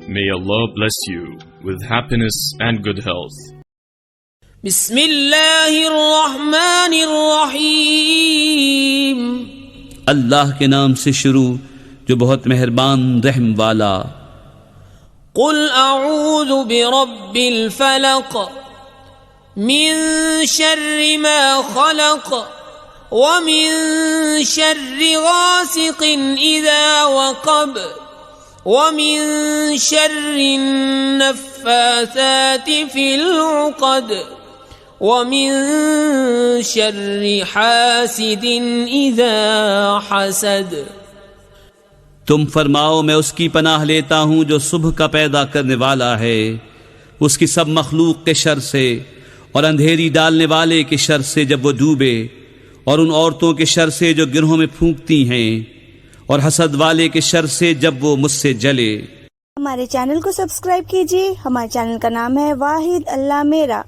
May Allah bless you with happiness and good health. بسم اللہ الرحمن الرحیم. اللہ کے نام سے شروع جو بہت مہربان رحم والا. قل اعوذ برب الفلق من شر ما خلق ومن شر غاسق اذا وقب ومن شر النفاثات في العقد ومن شر حاسد اذا حسد. تم فرماؤ میں اس کی پناہ لیتا ہوں جو صبح کا پیدا کرنے والا ہے، اس کی سب مخلوق کے شر سے، اور اندھیری ڈالنے والے کے شر سے جب وہ ڈوبے، اور ان عورتوں کے شر سے جو گرہوں میں پھونکتی ہیں، اور حسد والے کے شر سے جب وہ مجھ سے جلے. ہمارے چینل کو سبسکرائب کیجیے. ہمارے چینل کا نام ہے واحد اللہ میرا.